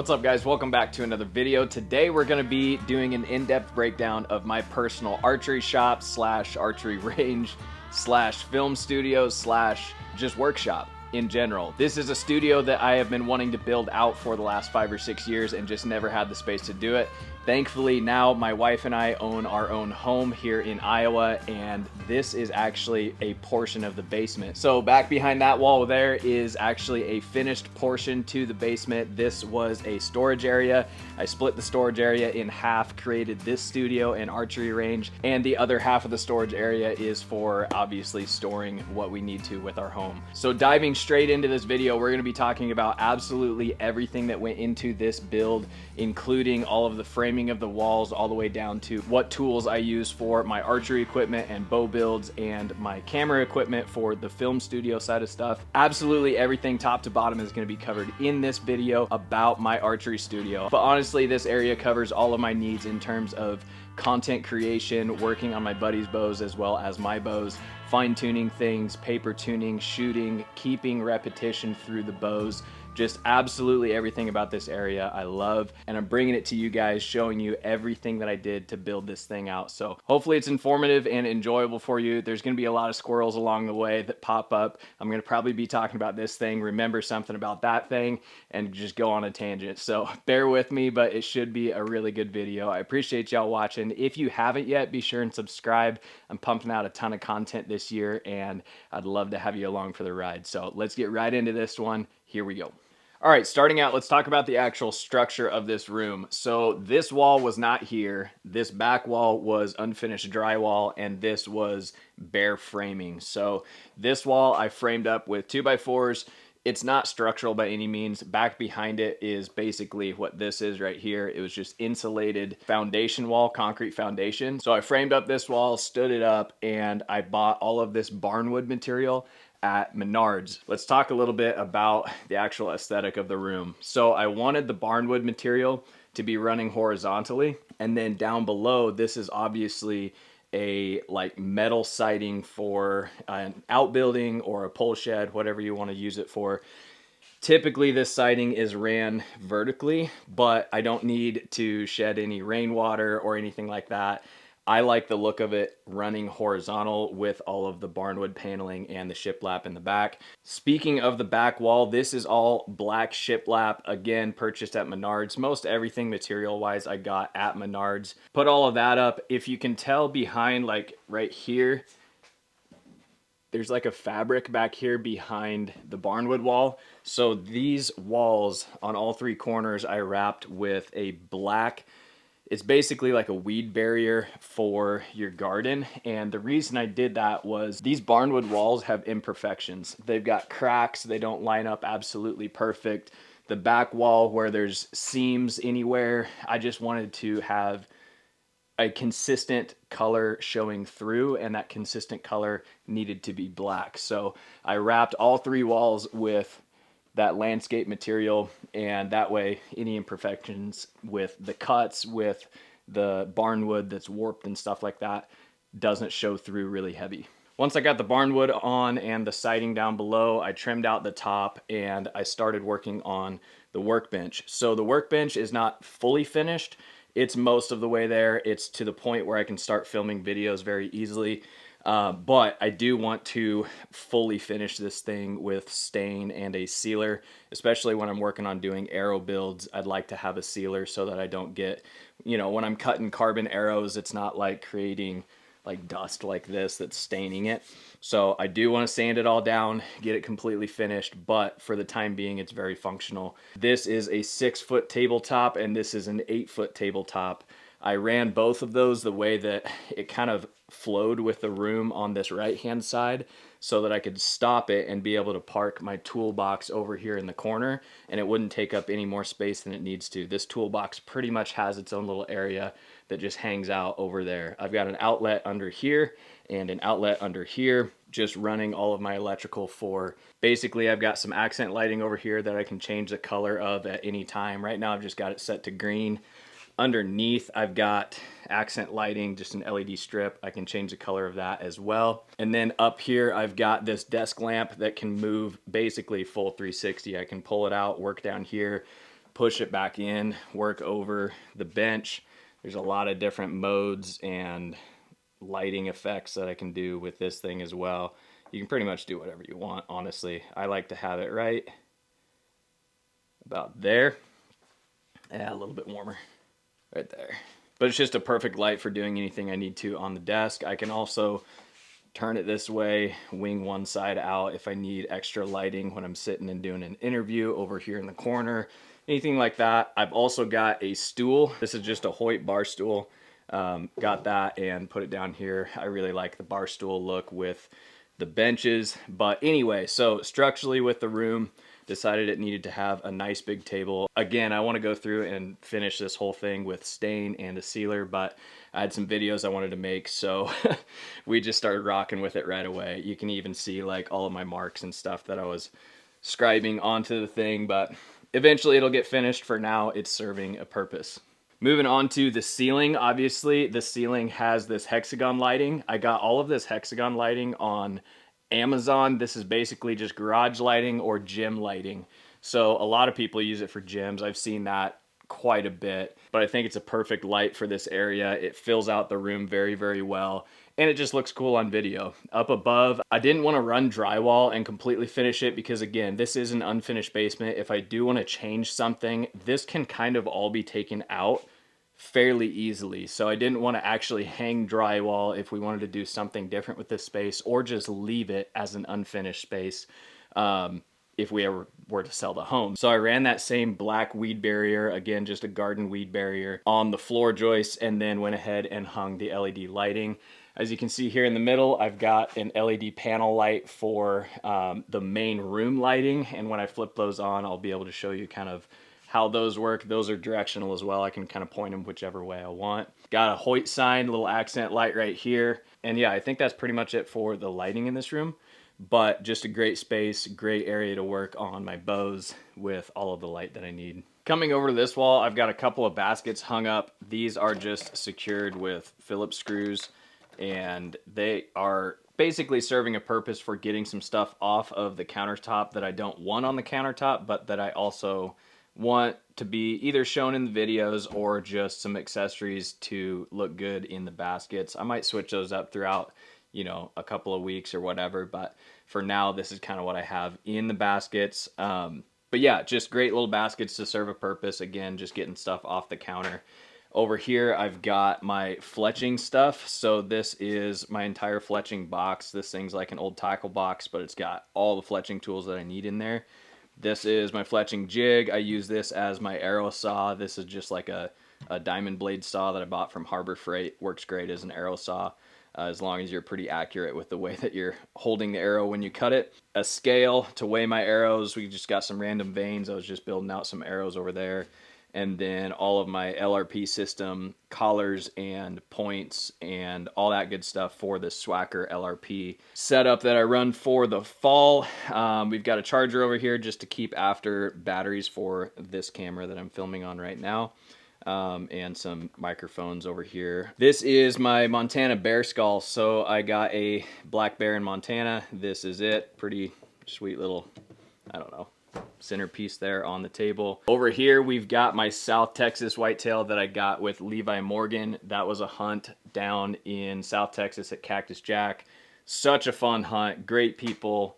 What's up, guys? Welcome back to another video. Today we're going to be doing an in-depth breakdown of my personal archery shop slash archery range slash film studio slash just workshop in general. This is a studio that I have been wanting to build out for the last 5 or 6 years and just never had the space to do it. Thankfully, now my wife and I own our own home here in Iowa, and this is actually a portion of the basement. So back behind that wall there is actually a finished portion to the basement. This was a storage area. I split the storage area in half, created this studio and archery range, and the other half of the storage area is for obviously storing what we need to with our home. So diving straight into this video, we're gonna be talking about absolutely everything that went into this build, including all of the framing of the walls all the way down to what tools I use for my archery equipment and bow builds and my camera equipment for the film studio side of stuff. Absolutely everything top to bottom is going to be covered in this video about my archery studio. But honestly, this area covers all of my needs in terms of content creation, working on my buddies' bows as well as my bows, fine-tuning things, paper tuning, shooting, keeping repetition through the bows. Just absolutely everything about this area I love, and I'm bringing it to you guys, showing you everything that I did to build this thing out. So hopefully it's informative and enjoyable for you. There's going to be a lot of squirrels along the way that pop up. I'm going to probably be talking about this thing, remember something about that thing, and just go on a tangent. So bear with me, but it should be a really good video. I appreciate y'all watching. If you haven't yet, be sure and subscribe. I'm pumping out a ton of content this year, and I'd love to have you along for the ride. So let's get right into this one. Here we go. All right, starting out, let's talk about the actual structure of this room. So this wall was not here. This back wall was unfinished drywall, and this was bare framing. So this wall I framed up with 2x4s. It's not structural by any means. Back behind it is basically what this is right here. It was just insulated foundation wall, concrete foundation. So I framed up this wall, stood it up, and I bought all of this barnwood material at Menards. Let's talk a little bit about the actual aesthetic of the room. So I wanted the barnwood material to be running horizontally, and then down below, this is obviously a like metal siding for an outbuilding or a pole shed, whatever you want to use it for. Typically this siding is ran vertically, but I don't need to shed any rainwater or anything like that. I like the look of it running horizontal with all of the barnwood paneling and the shiplap in the back. Speaking of the back wall, this is all black shiplap, again, purchased at Menards. Most everything material-wise I got at Menards. Put all of that up. If you can tell behind, like right here, there's like a fabric back here behind the barnwood wall. So these walls on all three corners I wrapped with a black, it's basically like a weed barrier for your garden. And the reason I did that was these barnwood walls have imperfections. They've got cracks. They don't line up absolutely perfect. The back wall where there's seams anywhere, I just wanted to have a consistent color showing through, and that consistent color needed to be black. So I wrapped all three walls with that landscape material, and that way any imperfections with the cuts, with the barnwood that's warped and stuff like that, doesn't show through really heavy. Once I got the barnwood on and the siding down below, I trimmed out the top and I started working on the workbench. So the workbench is not fully finished. It's most of the way there. It's to the point where I can start filming videos very easily. But I do want to fully finish this thing with stain and a sealer, especially when I'm working on doing arrow builds. I'd like to have a sealer so that I don't get, you know, when I'm cutting carbon arrows, it's not like creating like dust like this that's staining it. So I do want to sand it all down, get it completely finished, but for the time being, it's very functional. This is a 6-foot tabletop and this is an 8-foot tabletop. I ran both of those the way that it kind of flowed with the room on this right-hand side so that I could stop it and be able to park my toolbox over here in the corner, and it wouldn't take up any more space than it needs to. This toolbox pretty much has its own little area that just hangs out over there. I've got an outlet under here and an outlet under here, just running all of my electrical for. Basically, I've got some accent lighting over here that I can change the color of at any time. Right now, I've just got it set to green. Underneath, I've got accent lighting, just an LED strip. I can change the color of that as well. And then up here, I've got this desk lamp that can move basically full 360. I can pull it out, work down here, push it back in, work over the bench. There's a lot of different modes and lighting effects that I can do with this thing as well. You can pretty much do whatever you want, honestly. I like to have it right about there. Yeah, a little bit warmer right there. But it's just a perfect light for doing anything I need to on the desk. I can also turn it this way, wing one side out if I need extra lighting when I'm sitting and doing an interview over here in the corner, anything like that. I've also got a stool. This is just a Hoyt bar stool. Got that and put it down here. I really like the bar stool look with the benches. But anyway, so structurally with the room, decided it needed to have a nice big table. Again, I want to go through and finish this whole thing with stain and a sealer, but I had some videos I wanted to make, so we just started rocking with it right away. You can even see like all of my marks and stuff that I was scribing onto the thing, but eventually it'll get finished. For now, it's serving a purpose. Moving on to the ceiling, obviously the ceiling has this hexagon lighting. I got all of this hexagon lighting on Amazon. This is basically just garage lighting or gym lighting. So a lot of people use it for gyms. I've seen that quite a bit, but I think it's a perfect light for this area. It fills out the room very, very well, and it just looks cool on video. Up above, I didn't want to run drywall and completely finish it because, again, this is an unfinished basement. If I do want to change something, this can kind of all be taken out fairly easily. So I didn't want to actually hang drywall if we wanted to do something different with this space, or just leave it as an unfinished space if we ever were to sell the home. So I ran that same black weed barrier, again, just a garden weed barrier, on the floor joists, and then went ahead and hung the LED lighting. As you can see here in the middle, I've got an LED panel light for the main room lighting, and when I flip those on, I'll be able to show you kind of how those work. Those are directional as well. I can kind of point them whichever way I want. Got a Hoyt sign, little accent light right here. And yeah, I think that's pretty much it for the lighting in this room, but just a great space, great area to work on my bows with all of the light that I need. Coming over to this wall, I've got a couple of baskets hung up. These are just secured with Phillips screws, and they are basically serving a purpose for getting some stuff off of the countertop that I don't want on the countertop, but that I also want to be either shown in the videos or just some accessories to look good in the baskets. I might switch those up throughout, you know, a couple of weeks or whatever, but for now, this is kind of what I have in the baskets. But yeah, just great little baskets to serve a purpose. Again, just getting stuff off the counter. Over here, I've got my fletching stuff. So this is my entire fletching box. This thing's like an old tackle box, but it's got all the fletching tools that I need in there. This is my fletching jig. I use this as my arrow saw. This is just like a diamond blade saw that I bought from Harbor Freight. Works great as an arrow saw, as long as you're pretty accurate with the way that you're holding the arrow when you cut it. A scale to weigh my arrows. We just got some random veins. I was just building out some arrows over there. And then all of my LRP system collars and points and all that good stuff for the Swacker LRP setup that I run for the fall. We've got a charger over here just to keep after batteries for this camera that I'm filming on right now. And some microphones over here. This is my Montana bear skull. So I got a black bear in Montana. This is it. Pretty sweet little, I don't know, centerpiece there on the table. Over here, we've got my South Texas whitetail that I got with Levi Morgan. That was a hunt down in South Texas at Cactus Jack. Such a fun hunt, great people.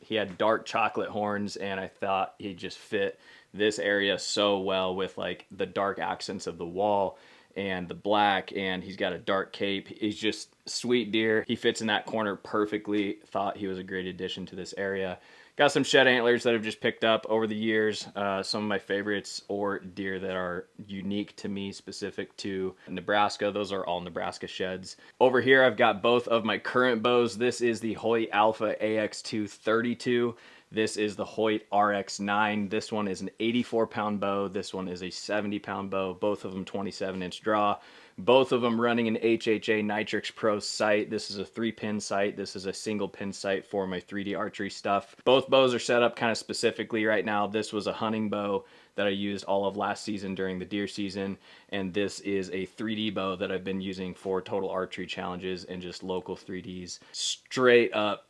He had dark chocolate horns, and I thought he just fit this area so well with like the dark accents of the wall and the black, and he's got a dark cape. He's just sweet deer. He fits in that corner perfectly. Thought he was a great addition to this area. Got some shed antlers that I've just picked up over the years. Some of my favorites, or deer that are unique to me, specific to Nebraska. Those are all Nebraska sheds. Over here, I've got both of my current bows. This is the Hoyt Alpha AX2 32. This is the Hoyt RX9. This one is an 84-pound bow. This one is a 70-pound bow. Both of them 27-inch draw. Both of them running an HHA Nitrix Pro sight. This is a 3-pin sight. This is a single pin sight for my 3D archery stuff. Both bows are set up kind of specifically right now. This was a hunting bow that I used all of last season during the deer season, and this is a 3D bow that I've been using for total archery challenges and just local 3Ds. Straight up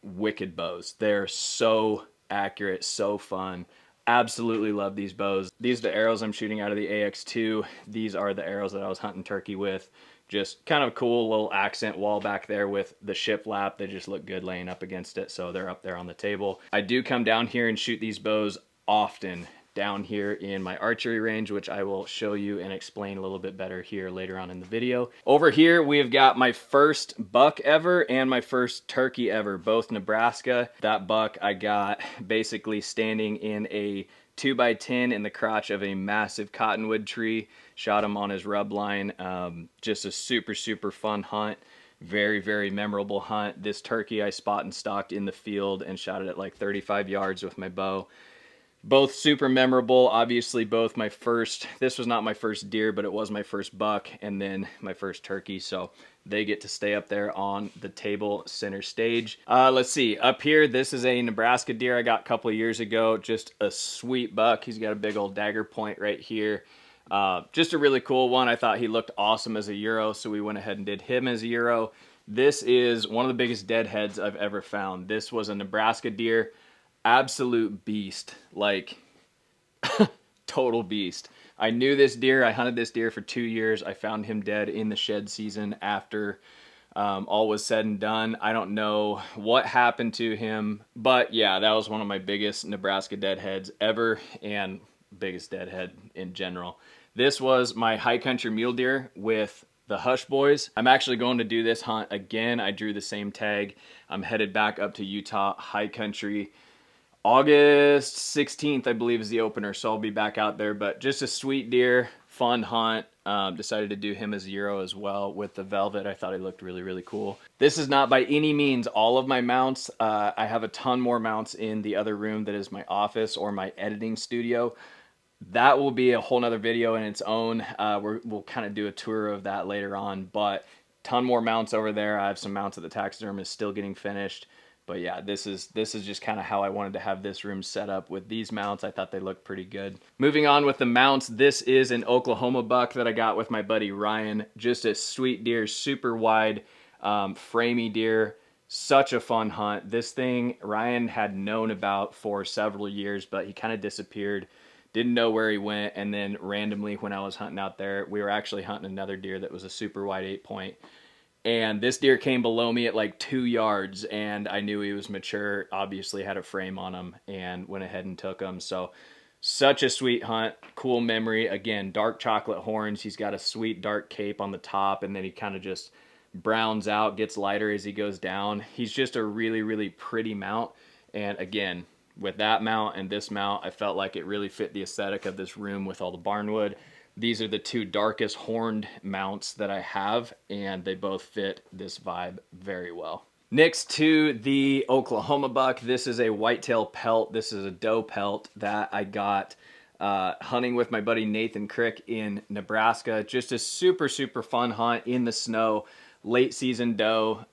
wicked bows. They're so accurate, so fun. Absolutely love these bows. These are the arrows I'm shooting out of the AX2. These are the arrows that I was hunting turkey with. Just kind of cool little accent wall back there with the shiplap. They just look good laying up against it, so they're up there on the table. I do come down here and shoot these bows often down here in my archery range, which I will show you and explain a little bit better here later on in the video. Over here, we have got my first buck ever and my first turkey ever, both Nebraska. That buck I got basically standing in a 2x10 in the crotch of a massive cottonwood tree. Shot him on his rub line. Just a super, super fun hunt. Very, very memorable hunt. This turkey I spot and stalked in the field and shot it at like 35 yards with my bow. Both super memorable. Obviously, both my first, this was not my first deer, but it was my first buck and then my first turkey. So they get to stay up there on the table center stage. Let's see, up here, this is a Nebraska deer I got a couple of years ago. Just a sweet buck. He's got a big old dagger point right here. Just a really cool one. I thought he looked awesome as a Euro, so we went ahead and did him as a Euro. This is one of the biggest deadheads I've ever found. This was a Nebraska deer. Absolute beast, like total beast. I knew this deer. I hunted this deer for 2 years. I found him dead in the shed season after all was said and done. I don't know what happened to him, but yeah, that was one of my biggest Nebraska deadheads ever and biggest deadhead in general. This was my high country mule deer with the Hush Boys. I'm actually going to do this hunt again. I drew the same tag. I'm headed back up to Utah high country. August 16th, I believe, is the opener, so I'll be back out there. But just a sweet deer, fun hunt. Decided to do him as a Euro as well with the velvet. I thought he looked really, really cool. This is not by any means all of my mounts. I have a ton more mounts in the other room that is my office or my editing studio. That will be a whole nother video in its own. We'll kind of do a tour of that later on, but ton more mounts over there. I have some mounts that the taxidermist is still getting finished. But yeah, this is just kind of how I wanted to have this room set up with these mounts. I thought they looked pretty good. Moving on with the mounts, this is an Oklahoma buck that I got with my buddy Ryan. Just a sweet deer, super wide, framey deer. Such a fun hunt. This thing Ryan had known about for several years, but he kind of disappeared. Didn't know where he went, and then randomly when I was hunting out there, we were actually hunting another deer that was a super wide 8-point. And this deer came below me at like 2 yards, and I knew he was mature, obviously had a frame on him, and went ahead and took him. So such a sweet hunt, cool memory. Again, dark chocolate horns. He's got a sweet dark cape on the top, and then he kind of just browns out, gets lighter as he goes down. He's just a really, really pretty mount. And again, with that mount and this mount, I felt like it really fit the aesthetic of this room with all the barnwood. These are the two darkest horned mounts that I have, and they both fit this vibe very well. Next to the Oklahoma buck, this is a whitetail pelt. This is a doe pelt that I got hunting with my buddy Nathan Crick in Nebraska. Just a super, super fun hunt in the snow. Late season doe.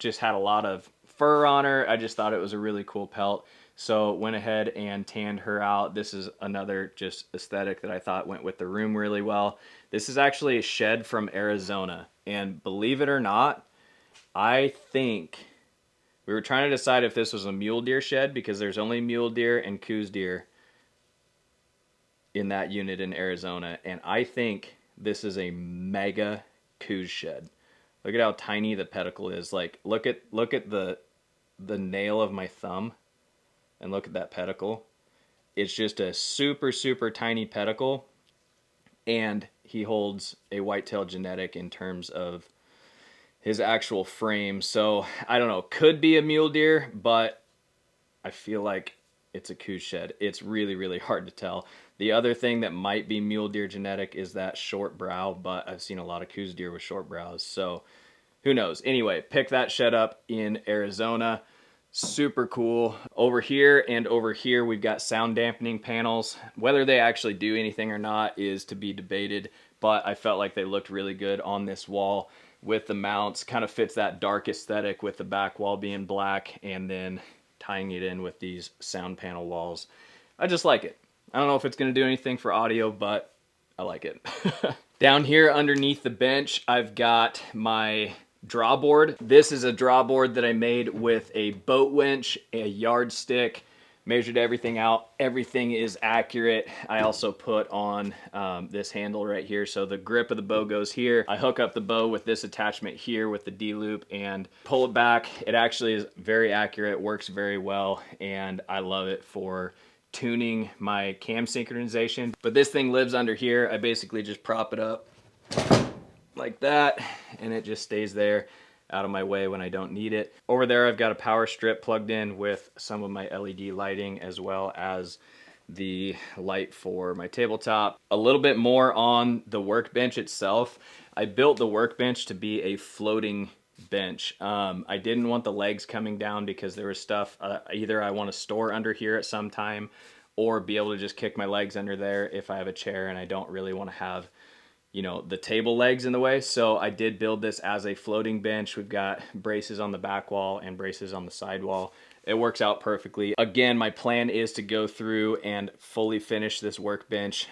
Just had a lot of fur on her. I just thought it was a really cool pelt. So went ahead and tanned her out. This is another just aesthetic that I thought went with the room really well. This is actually a shed from Arizona. And believe it or not, I think we were trying to decide if this was a mule deer shed because there's only mule deer and coos deer in that unit in Arizona. And I think this is a mega coos shed. Look at how tiny the pedicle is. Like look at the nail of my thumb. And look at that pedicle. It's just a super, super tiny pedicle. And he holds a whitetail genetic in terms of his actual frame. So, I don't know. Could be a mule deer, but I feel like it's a coos shed. It's really, really hard to tell. The other thing that might be mule deer genetic is that short brow, but I've seen a lot of coos deer with short brows. So, who knows? Anyway, pick that shed up in Arizona. Super cool. Over here and over here, we've got sound dampening panels. Whether they actually do anything or not is to be debated, but I felt like they looked really good on this wall with the mounts. Kind of fits that dark aesthetic with the back wall being black and then tying it in with these sound panel walls. I just like it. I don't know if it's going to do anything for audio, but I like it. Down here underneath the bench, I've got my drawboard. This is a drawboard that I made with a boat winch, a yardstick, Measured everything out. Everything is accurate. I also put on this handle right here, so the grip of the bow goes here. I hook up the bow with this attachment here with the D-loop and pull it back. It actually is very accurate, works very well, and I love it for tuning my cam synchronization. But this thing lives under here. I basically just prop it up like that, and it just stays there out of my way when I don't need it. Over there I've got a power strip plugged in with some of my LED lighting, as well as the light for my tabletop. A little bit more on the workbench itself. I built the workbench to be a floating bench. I didn't want the legs coming down because there was stuff either I want to store under here at some time, or be able to just kick my legs under there if I have a chair and I don't really want to have, you know, the table legs in the way. So I did build this as a floating bench. We've got braces on the back wall and braces on the side wall. It works out perfectly. Again, my plan is to go through and fully finish this workbench,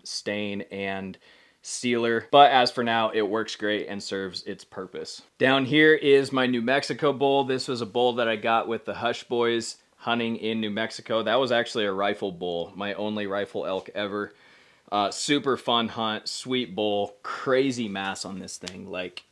stain and sealer. But as for now, it works great and serves its purpose. Down here is my New Mexico bull. This was a bull that I got with the Hush Boys hunting in New Mexico. That was actually a rifle bull, my only rifle elk ever. Super fun hunt, sweet bull, crazy mass on this thing. Like,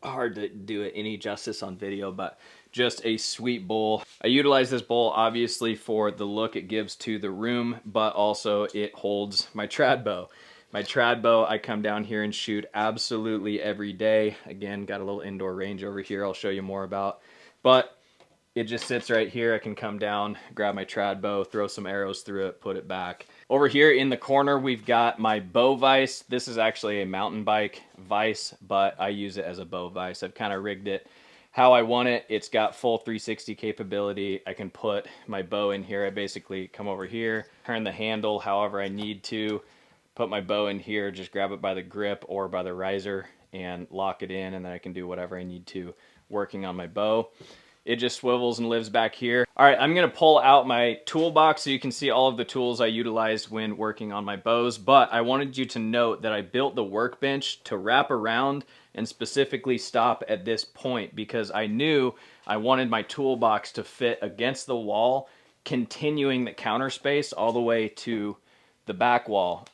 hard to do it any justice on video, but just a sweet bull. I utilize this bull obviously for the look it gives to the room, but also it holds my trad bow. My trad bow I come down here and shoot absolutely every day. Again, got a little indoor range over here I'll show you more about. But it just sits right here. I can come down, grab my trad bow, throw some arrows through it, put it back. Over here in the corner, we've got my bow vise. This is actually a mountain bike vise, but I use it as a bow vise. I've kind of rigged it how I want it. It's got full 360 capability. I can put my bow in here. I basically come over here, turn the handle however I need to, put my bow in here, just grab it by the grip or by the riser and lock it in, and then I can do whatever I need to working on my bow. It just swivels and lives back here. All right, I'm gonna pull out my toolbox so you can see all of the tools I utilized when working on my bows, but I wanted you to note that I built the workbench to wrap around and specifically stop at this point because I knew I wanted my toolbox to fit against the wall, continuing the counter space all the way to the back wall.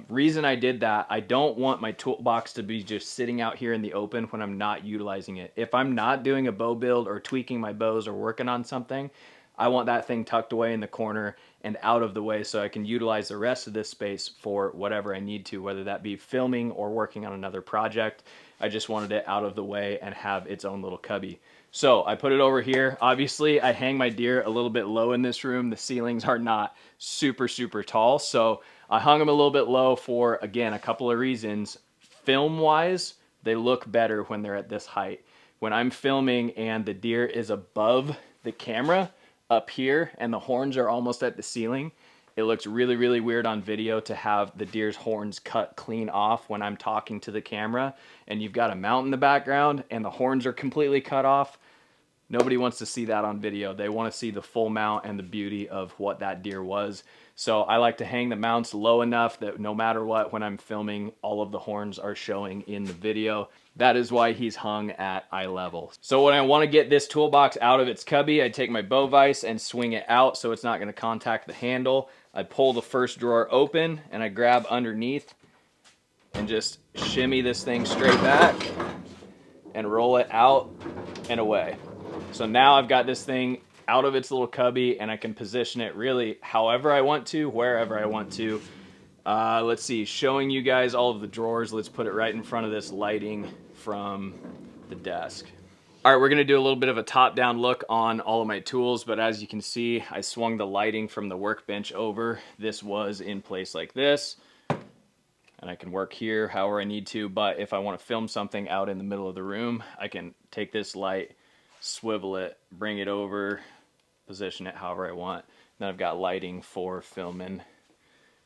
Reason I did that, I don't want my toolbox to be just sitting out here in the open when I'm not utilizing it. If I'm not doing a bow build or tweaking my bows or working on something, I want that thing tucked away in the corner and out of the way so I can utilize the rest of this space for whatever I need to, whether that be filming or working on another project. I just wanted it out of the way and have its own little cubby. So I put it over here. Obviously, I hang my deer a little bit low in this room. The ceilings are not super, super tall. So I hung them a little bit low for, again, a couple of reasons. Film-wise, they look better when they're at this height. When I'm filming and the deer is above the camera up here and the horns are almost at the ceiling, it looks really, really weird on video to have the deer's horns cut clean off when I'm talking to the camera and you've got a mount in the background and the horns are completely cut off. Nobody wants to see that on video. They want to see the full mount and the beauty of what that deer was. So I like to hang the mounts low enough that no matter what, when I'm filming, all of the horns are showing in the video. That is why he's hung at eye level. So when I want to get this toolbox out of its cubby, I take my bow vise and swing it out so it's not going to contact the handle. I pull the first drawer open and I grab underneath and just shimmy this thing straight back and roll it out and away. So now I've got this thing out of its little cubby and I can position it really however I want to, wherever I want to. Let's see, showing you guys all of the drawers. Let's put it right in front of this lighting from the desk. All right, we're gonna do a little bit of a top-down look on all of my tools, but as you can see, I swung the lighting from the workbench over. This was in place like this, and I can work here however I need to, but if I wanna film something out in the middle of the room, I can take this light, swivel it, bring it over, position it however I want. Then I've got lighting for filming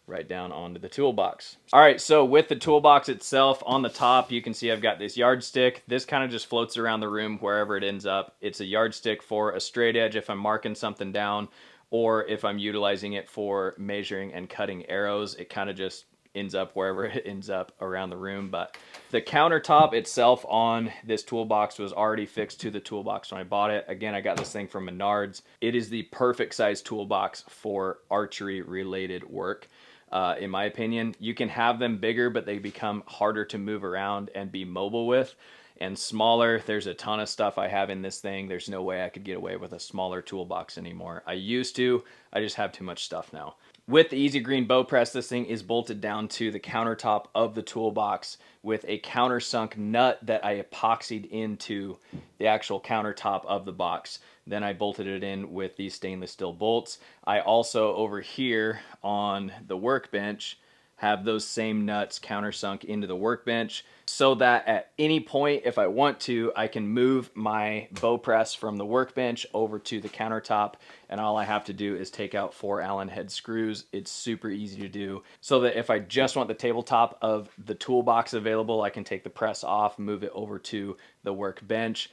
right down onto the toolbox. All right, so with the toolbox itself, on the top, you can see I've got this yardstick. This kind of just floats around the room wherever it ends up. It's a yardstick for a straight edge if I'm marking something down, or if I'm utilizing it for measuring and cutting arrows. It kind of just ends up wherever it ends up around the room. But the countertop itself on this toolbox was already fixed to the toolbox when I bought it. Again, I got this thing from Menards. It is the perfect size toolbox for archery related work. In my opinion, you can have them bigger, but they become harder to move around and be mobile with. And smaller, there's a ton of stuff I have in this thing. There's no way I could get away with a smaller toolbox anymore. I used to, I just have too much stuff now. With the Easy Green bow press, this thing is bolted down to the countertop of the toolbox with a countersunk nut that I epoxied into the actual countertop of the box. Then I bolted it in with these stainless steel bolts. I also, over here on the workbench, have those same nuts countersunk into the workbench so that at any point, if I want to, I can move my bow press from the workbench over to the countertop, and all I have to do is take out 4 Allen head screws. It's super easy to do, so that if I just want the tabletop of the toolbox available, I can take the press off, move it over to the workbench,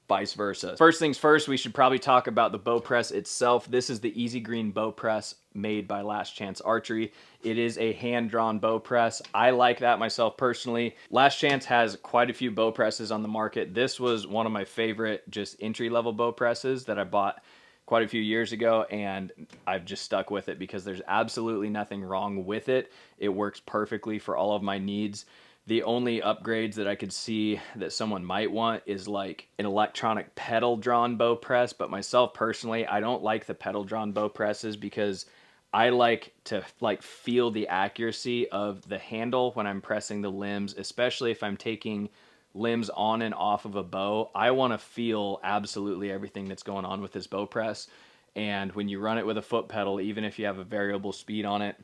vice versa. First things first, we should probably talk about the bow press itself. This is the Easy Green bow press made by Last Chance Archery. It is a hand-drawn bow press. I like that myself personally. Last Chance has quite a few bow presses on the market. This was one of my favorite just entry-level bow presses that I bought quite a few years ago, and I've just stuck with it because there's absolutely nothing wrong with it. It works perfectly for all of my needs. The only upgrades that I could see that someone might want is like an electronic pedal drawn bow press, but myself personally, I don't like the pedal drawn bow presses because I like to feel the accuracy of the handle when I'm pressing the limbs, especially if I'm taking limbs on and off of a bow. I want to feel absolutely everything that's going on with this bow press. And when you run it with a foot pedal, even if you have a variable speed on it,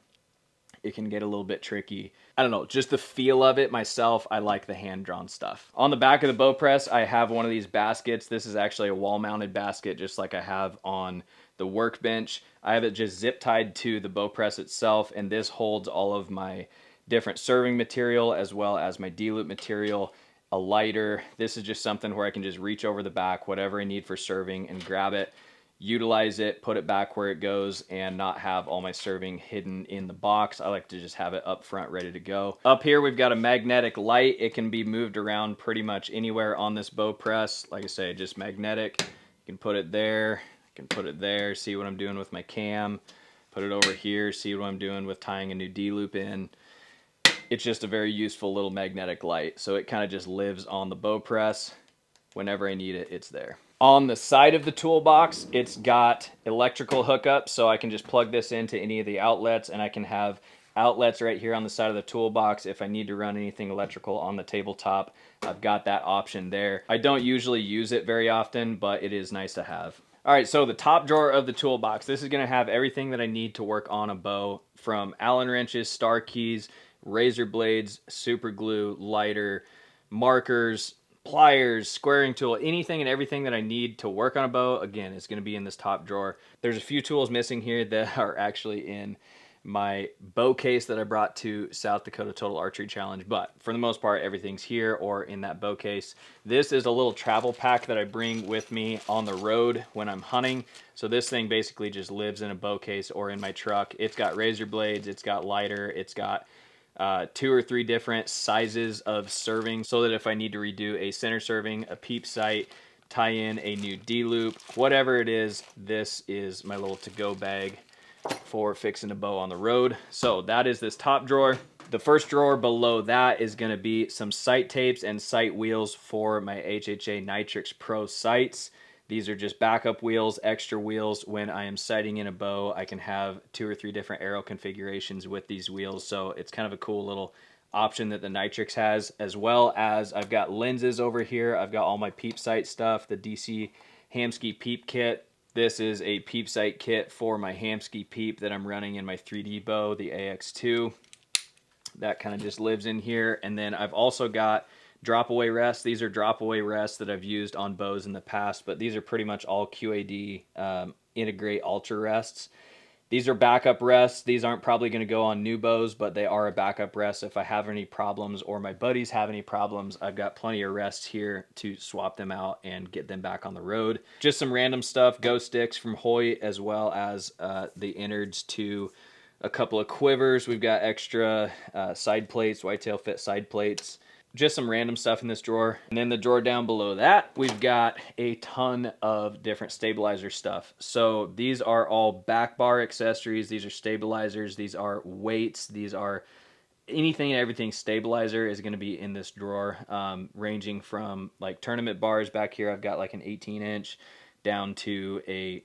it can get a little bit tricky. I don't know, just the feel of it myself, I like the hand-drawn stuff. On the back of the bow press, I have one of these baskets. This is actually a wall-mounted basket, just like I have on the workbench. I have it just zip-tied to the bow press itself, and this holds all of my different serving material as well as my D-loop material, a lighter. This is just something where I can just reach over the back, whatever I need for serving, and grab it, utilize it, put it back where it goes, and not have all my serving hidden in the box. I like to just have it up front ready to go. Up here we've got a magnetic light. It can be moved around pretty much anywhere on this bow press. Like I say, just magnetic. You can put it there, you can put it there, see what I'm doing with my cam. Put it over here, see what I'm doing with tying a new D-loop in. It's just a very useful little magnetic light. So it kind of just lives on the bow press. Whenever I need it, it's there. On the side of the toolbox, it's got electrical hookups, so I can just plug this into any of the outlets, and I can have outlets right here on the side of the toolbox. If I need to run anything electrical on the tabletop, I've got that option there. I don't usually use it very often, but it is nice to have. All right, so the top drawer of the toolbox, this is gonna have everything that I need to work on a bow, from Allen wrenches, star keys, razor blades, super glue, lighter, markers, pliers, squaring tool, anything and everything that I need to work on a bow, again, is going to be in this top drawer. There's a few tools missing here that are actually in my bow case that I brought to South Dakota Total Archery Challenge, but for the most part, everything's here or in that bow case. This is a little travel pack that I bring with me on the road when I'm hunting. So this thing basically just lives in a bow case or in my truck. It's got razor blades, it's got lighter, it's got 2 or 3 different sizes of serving, so that if I need to redo a center serving, a peep sight, tie in a new D-loop, whatever it is, this is my little to-go bag for fixing a bow on the road. So that is this top drawer. The first drawer below that is going to be some sight tapes and sight wheels for my HHA Nitrix Pro sights. These are just backup wheels, extra wheels. When I am sighting in a bow, I can have 2 or 3 different arrow configurations with these wheels. So it's kind of a cool little option that the Nitrix has, as well as I've got lenses over here. I've got all my peep sight stuff, the DC Hamskea peep kit. This is a peep sight kit for my Hamskea peep that I'm running in my 3D bow, the AX2. That kind of just lives in here. And then I've also got drop away rests. These are drop away rests that I've used on bows in the past, but these are pretty much all QAD Integrate Ultra rests. These are backup rests. These aren't probably going to go on new bows, but they are a backup rest. If I have any problems or my buddies have any problems, I've got plenty of rests here to swap them out and get them back on the road. Just some random stuff, Go sticks from Hoyt, as well as the innards to a couple of quivers. We've got extra side plates, Whitetail fit side plates. Just some random stuff in this drawer. And then the drawer down below that, we've got a ton of different stabilizer stuff. So these are all back bar accessories. These are stabilizers. These are weights. These are anything and everything stabilizer is going to be in this drawer, ranging from like tournament bars back here. I've got like an 18-inch down to a,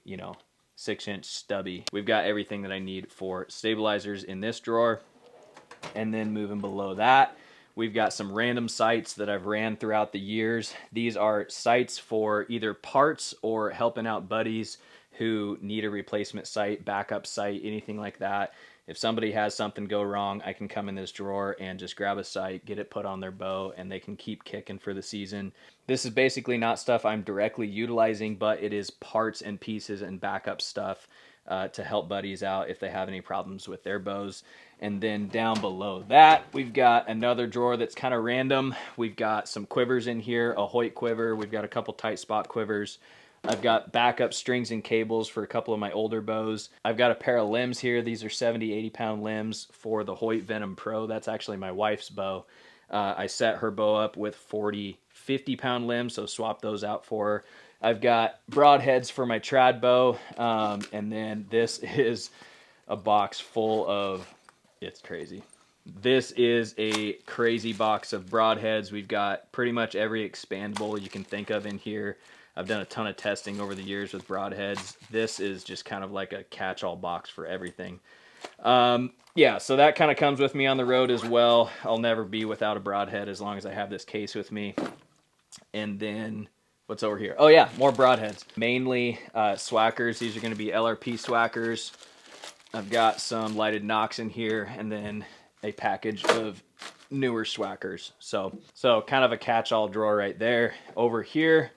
6-inch stubby. We've got everything that I need for stabilizers in this drawer. And then moving below that, we've got some random sights that I've ran throughout the years. These are sights for either parts or helping out buddies who need a replacement sight, backup sight, anything like that. If somebody has something go wrong, I can come in this drawer and just grab a sight, get it put on their bow, and they can keep kicking for the season. This is basically not stuff I'm directly utilizing, but it is parts and pieces and backup stuff to help buddies out if they have any problems with their bows. And then down below that, we've got another drawer that's kind of random. We've got some quivers in here, a Hoyt quiver. We've got a couple tight spot quivers. I've got backup strings and cables for a couple of my older bows. I've got a pair of limbs here. These are 70, 80 pound limbs for the Hoyt Venom Pro. That's actually my wife's bow. I set her bow up with 40, 50 pound limbs, so swap those out for her. I've got broadheads for my trad bow. And then this is a box full of, it's crazy. This is a crazy box of broadheads. We've got pretty much every expandable you can think of in here. I've done a ton of testing over the years with broadheads. This is just kind of like a catch-all box for everything. Yeah, so that kind of comes with me on the road as well. I'll never be without a broadhead as long as I have this case with me. And then what's over here? Oh yeah, more broadheads. Mainly swackers. These are going to be LRP swackers. I've got some lighted nocks in here, and then a package of newer swackers. So kind of a catch-all drawer right there. Over here,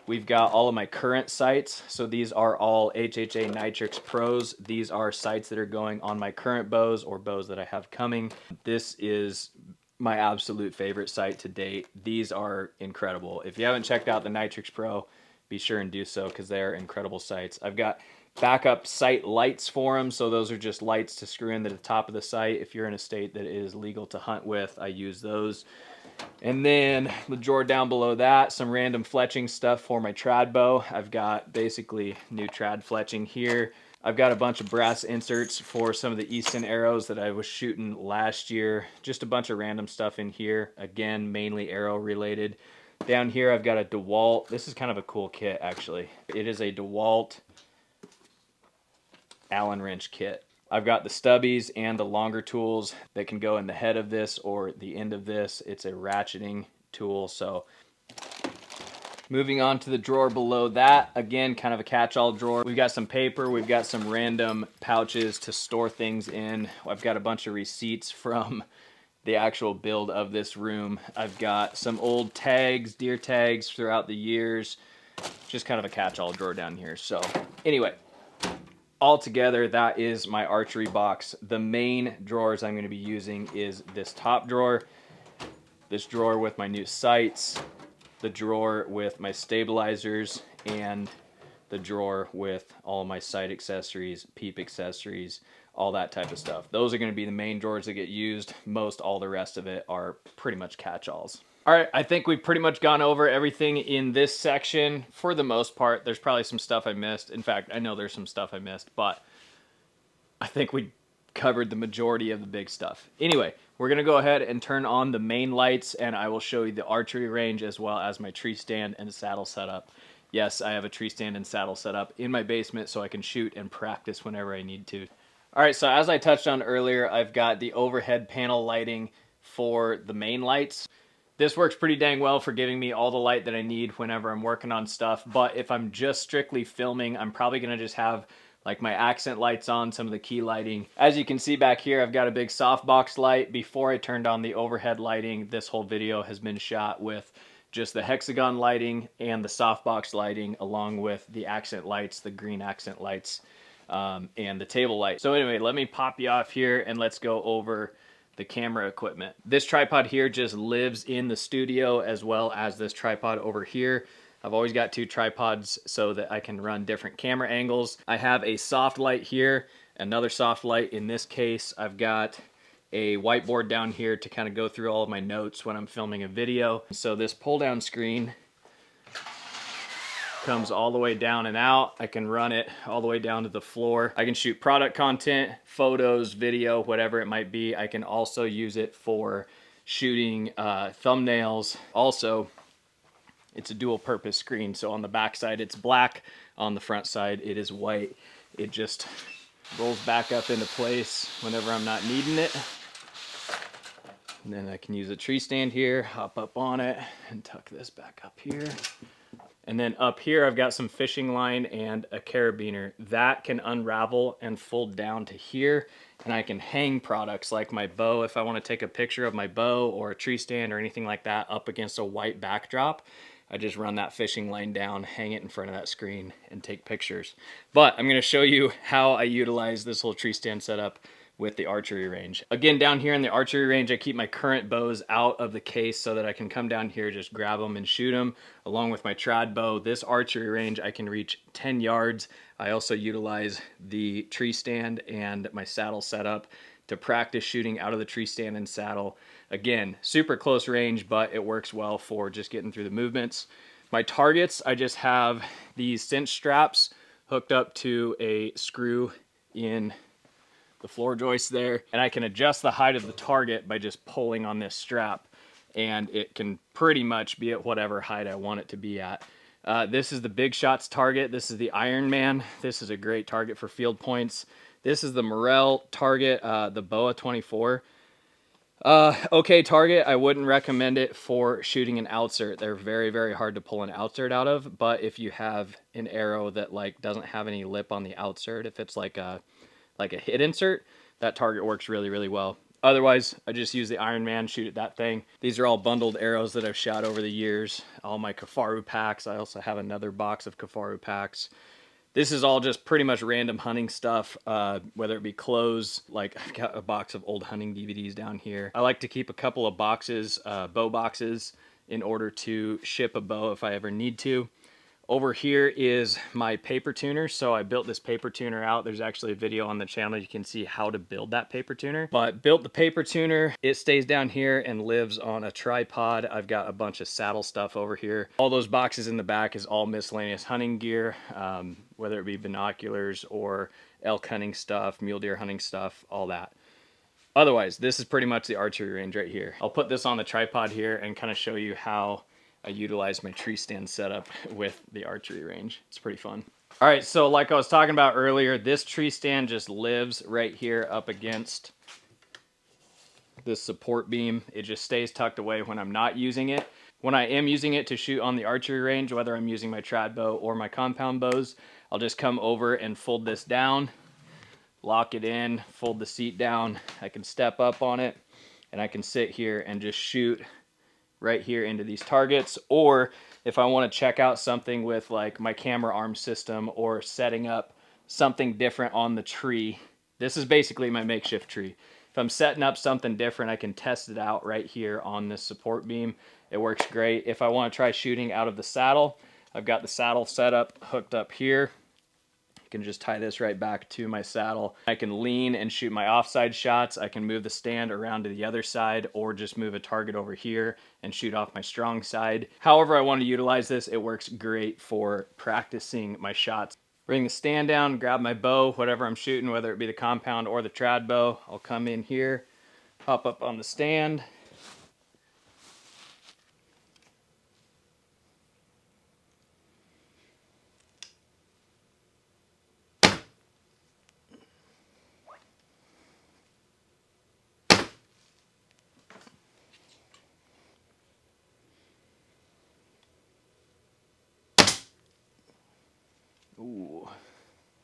we've got all of my current sights. So these are all HHA Nitrix Pros. These are sights that are going on my current bows or bows that I have coming. This is my absolute favorite sight to date. These are incredible. If you haven't checked out the Nitrix Pro, be sure and do so because they are incredible sights. I've got backup sight lights for them. So those are just lights to screw into the top of the sight. If you're in a state that is legal to hunt with, I use those. And then the drawer down below that, some random fletching stuff for my trad bow. I've got basically new trad fletching here. I've got a bunch of brass inserts for some of the Easton arrows that I was shooting last year. Just a bunch of random stuff in here. Again, mainly arrow related. Down here, I've got a DeWalt. This is kind of a cool kit, actually. It is a DeWalt Allen wrench kit. I've got the stubbies and the longer tools that can go in the head of this or the end of this. It's a ratcheting tool. So moving on to the drawer below that, again, kind of a catch-all drawer. We've got some paper. We've got some random pouches to store things in. I've got a bunch of receipts from the actual build of this room. I've got some old tags, deer tags throughout the years. Just kind of a catch-all drawer down here. So anyway, altogether, that is my archery box. The main drawers I'm going to be using is this top drawer, this drawer with my new sights, the drawer with my stabilizers, and the drawer with all my sight accessories, peep accessories, all that type of stuff. Those are going to be the main drawers that get used. Most all the rest of it are pretty much catch-alls. All right, I think we've pretty much gone over everything in this section for the most part. There's probably some stuff I missed. In fact, I know there's some stuff I missed, but I think we covered the majority of the big stuff. Anyway, we're going to go ahead and turn on the main lights, and I will show you the archery range as well as my tree stand and saddle setup. Yes, I have a tree stand and saddle setup in my basement so I can shoot and practice whenever I need to. All right, so as I touched on earlier, I've got the overhead panel lighting for the main lights. This works pretty dang well for giving me all the light that I need whenever I'm working on stuff, but if I'm just strictly filming, I'm probably going to just have like my accent lights on, some of the key lighting. As you can see back here, I've got a big softbox light. Before I turned on the overhead lighting, this whole video has been shot with just the hexagon lighting and the softbox lighting, along with the accent lights, the green accent lights, and the table light. So anyway, let me pop you off here and let's go over the camera equipment. This tripod here just lives in the studio, as well as this tripod over here. I've always got two tripods so that I can run different camera angles. I have a soft light here, another soft light. In this case, I've got a whiteboard down here to kind of go through all of my notes when I'm filming a video. So this pull down screen comes all the way down and out. I can run it all the way down to the floor. I can shoot product content, photos, video, whatever it might be. I can also use it for shooting thumbnails. Also, it's a dual purpose screen. So on the back side, it's black. On the front side, it is white. It just rolls back up into place whenever I'm not needing it. And then I can use a tree stand here, hop up on it, and tuck this back up here. And then up here, I've got some fishing line and a carabiner. That can unravel and fold down to here. And I can hang products like my bow if I want to take a picture of my bow or a tree stand or anything like that up against a white backdrop. I just run that fishing line down, hang it in front of that screen, and take pictures. But I'm going to show you how I utilize this whole tree stand setup with the archery range. Again, down here in the archery range, I keep my current bows out of the case so that I can come down here, just grab them and shoot them, along with my trad bow. This archery range, I can reach 10 yards. I also utilize the tree stand and my saddle setup to practice shooting out of the tree stand and saddle. Again, super close range, but it works well for just getting through the movements. My targets, I just have these cinch straps hooked up to a screw in the floor joist there, and I can adjust the height of the target by just pulling on this strap, and it can pretty much be at whatever height I want it to be at. This is the Big Shots target. This is the Iron Man. This is a great target for field points. This is the Morel target, the Boa 24. Okay target. I wouldn't recommend it for shooting an outsert. They're very, very hard to pull an outsert out of, but if you have an arrow that like doesn't have any lip on the outsert, if it's like a hit insert, that target works really, really well. Otherwise, I just use the Iron Man, shoot at that thing. These are all bundled arrows that I've shot over the years. All my Kafaru packs. I also have another box of Kafaru packs. This is all just pretty much random hunting stuff, whether it be clothes, like I've got a box of old hunting DVDs down here. I like to keep a couple of boxes, bow boxes, in order to ship a bow if I ever need to. Over here is my paper tuner. So I built this paper tuner out. There's actually a video on the channel. You can see how to build that paper tuner. But built the paper tuner. It stays down here and lives on a tripod. I've got a bunch of saddle stuff over here. All those boxes in the back is all miscellaneous hunting gear, whether it be binoculars or elk hunting stuff, mule deer hunting stuff, all that. Otherwise, this is pretty much the archery range right here. I'll put this on the tripod here and kind of show you how I utilize my tree stand setup with the archery range. It's pretty fun. All right, so like I was talking about earlier, this tree stand just lives right here up against this support beam. It just stays tucked away when I'm not using it. When I am using it to shoot on the archery range, whether I'm using my trad bow or my compound bows, I'll just come over and fold this down, lock it in, fold the seat down. I can step up on it and I can sit here and just shoot right here into these targets. Or if I want to check out something with like my camera arm system or setting up something different on the tree, this is basically my makeshift tree. If I'm setting up something different, I can test it out right here on this support beam. It works great. If I want to try shooting out of the saddle, I've got the saddle set up, hooked up here. Can just tie this right back to my saddle. I can lean and shoot my offside shots. I can move the stand around to the other side or just move a target over here and shoot off my strong side. However I want to utilize this, it works great for practicing my shots. Bring the stand down, grab my bow, whatever I'm shooting, whether it be the compound or the trad bow. I'll come in here, hop up on the stand. Ooh,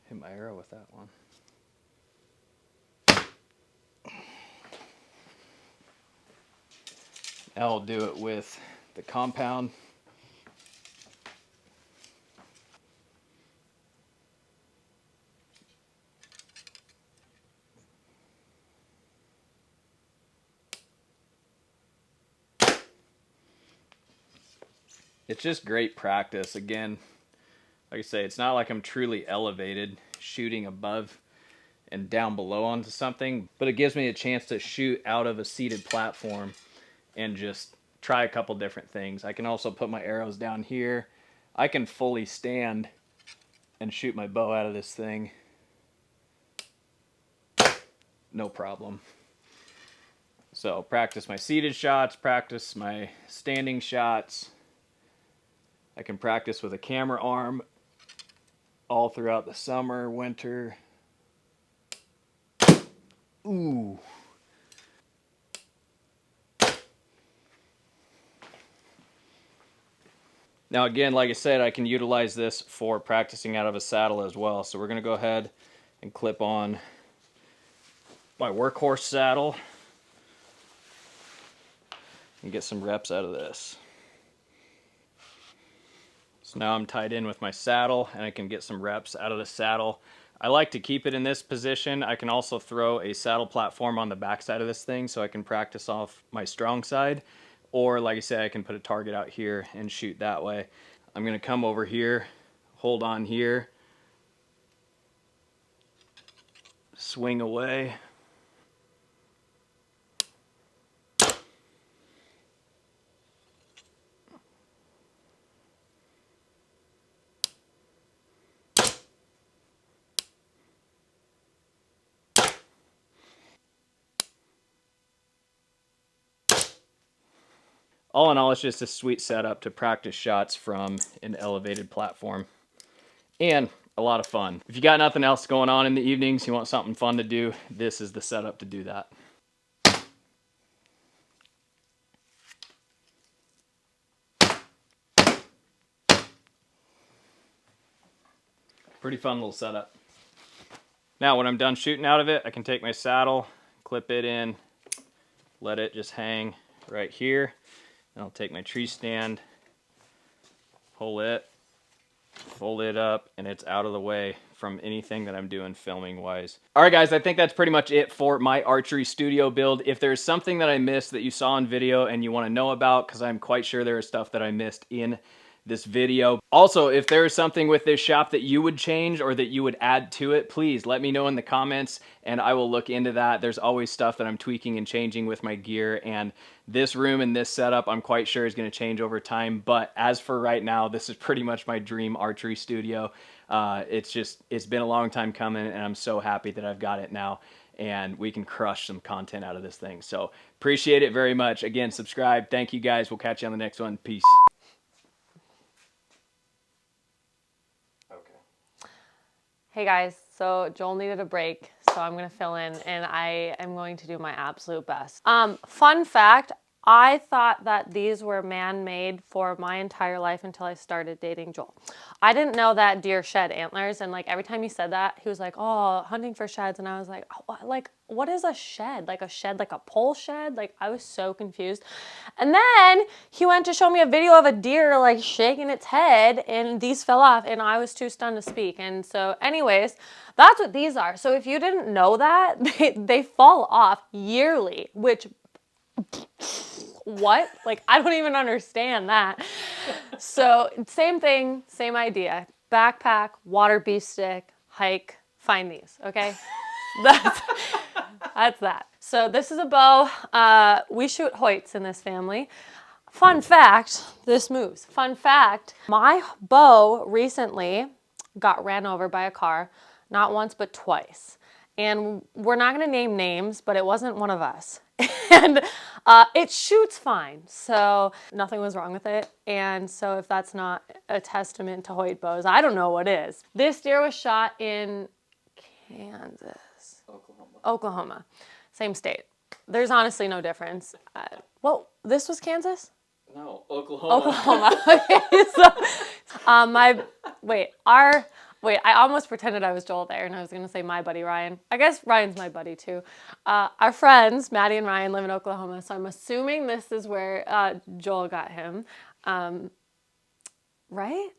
hit my arrow with that one. Now I'll do it with the compound. It's just great practice. Again, like I say, it's not like I'm truly elevated shooting above and down below onto something, but it gives me a chance to shoot out of a seated platform and just try a couple different things. I can also put my arrows down here. I can fully stand and shoot my bow out of this thing. No problem. So practice my seated shots, practice my standing shots. I can practice with a camera arm all throughout the summer, winter. Ooh. Now again, like I said, I can utilize this for practicing out of a saddle as well. So we're going to go ahead and clip on my workhorse saddle and get some reps out of this. So now I'm tied in with my saddle and I can get some reps out of the saddle. I like to keep it in this position. I can also throw a saddle platform on the back side of this thing so I can practice off my strong side. Or like I said, I can put a target out here and shoot that way. I'm gonna come over here, hold on here, swing away. All in all, it's just a sweet setup to practice shots from an elevated platform. And a lot of fun. If you got nothing else going on in the evenings, you want something fun to do, this is the setup to do that. Pretty fun little setup. Now when I'm done shooting out of it, I can take my saddle, clip it in, let it just hang right here. And I'll take my tree stand, pull it, fold it up, and it's out of the way from anything that I'm doing filming wise. All right guys, I think that's pretty much it for my archery studio build. If there's something that I missed that you saw in video and you want to know about, because I'm quite sure there is stuff that I missed in this video. Also, if there is something with this shop that you would change or that you would add to it, please let me know in the comments and I will look into that. There's always stuff that I'm tweaking and changing with my gear, and this room and this setup I'm quite sure is going to change over time, but as for right now, this is pretty much my dream archery studio. It's been a long time coming and I'm so happy that I've got it now and we can crush some content out of this thing. So appreciate it very much. Again, subscribe. Thank you guys. We'll catch you on the next one. Peace. Hey guys, so Joel needed a break, so I'm going to fill in and I am going to do my absolute best. Fun fact, I thought that these were man-made for my entire life until I started dating Joel. I didn't know that deer shed antlers, and like every time he said that, he was like, oh, hunting for sheds, and I was like, oh, like, what is a shed? Like a shed, like a pole shed? Like, I was so confused. And then he went to show me a video of a deer like shaking its head and these fell off and I was too stunned to speak. And so anyways, that's what these are. So if you didn't know that, they fall off yearly, which, what? Like, I don't even understand that. So same thing, same idea. Backpack, water beef stick, hike, find these, okay? That's that. So this is a bow. We shoot Hoyts in this family. Fun fact, this moves. Fun fact, my bow recently got ran over by a car, not once but twice. And we're not going to name names, but it wasn't one of us. And it shoots fine, so nothing was wrong with it. And so if that's not a testament to Hoyt bows, I don't know what is. This deer was shot in Kansas. Oklahoma. Same state. There's honestly no difference. Well, this was Kansas? No, Oklahoma. Oklahoma. Okay, so wait, I almost pretended I was Joel there and I was going to say my buddy Ryan. I guess Ryan's my buddy too. Our friends, Maddie and Ryan, live in Oklahoma, so I'm assuming this is where Joel got him. Right?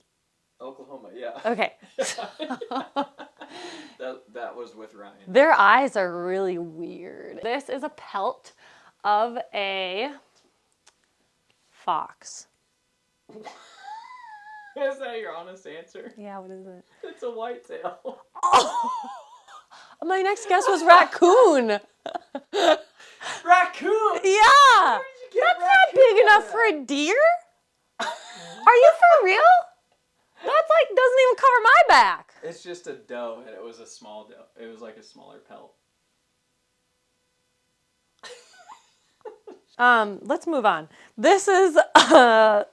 Oklahoma, yeah. Okay. that was with Ryan. Their eyes are really weird. This is a pelt of a fox. Is that your honest answer? Yeah, what is it? It's a whitetail. Oh, My next guess was raccoon. Raccoon! Yeah! That's not big enough for a deer? Are you for real? That's like, doesn't even cover my back. It's just a doe, and it was a small doe. It was like a smaller pelt. Let's move on. This is, a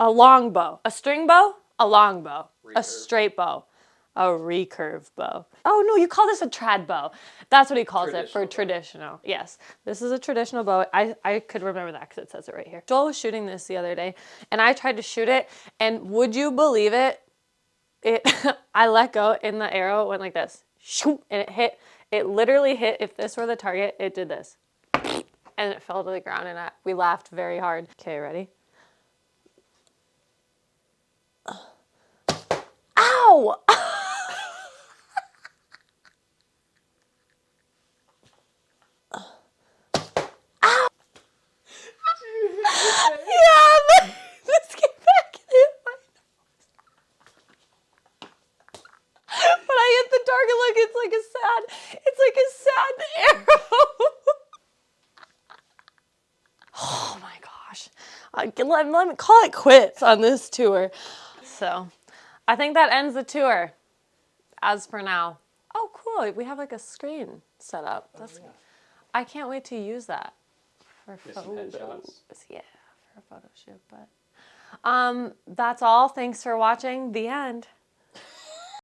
longbow. A string bow? A longbow. A straight bow. A recurve bow. Oh no, you call this a trad bow. That's what he calls it for traditional. Yes, this is a traditional bow. I could remember that because it says it right here. Joel was shooting this the other day, and I tried to shoot it, and would you believe it? I let go, and the arrow went like this, and it hit. It literally hit. If this were the target, it did this, and it fell to the ground, and we laughed very hard. Okay, ready? Ow! Yeah, let's get back in it. When I hit the target, look, it's like a sad arrow. Oh my gosh. Let me call it quits on this tour. So, I think that ends the tour, as for now. Oh, cool. We have like a screen set up. I can't wait to use that for photos. Yeah, for a photo shoot. But that's all. Thanks for watching. The end.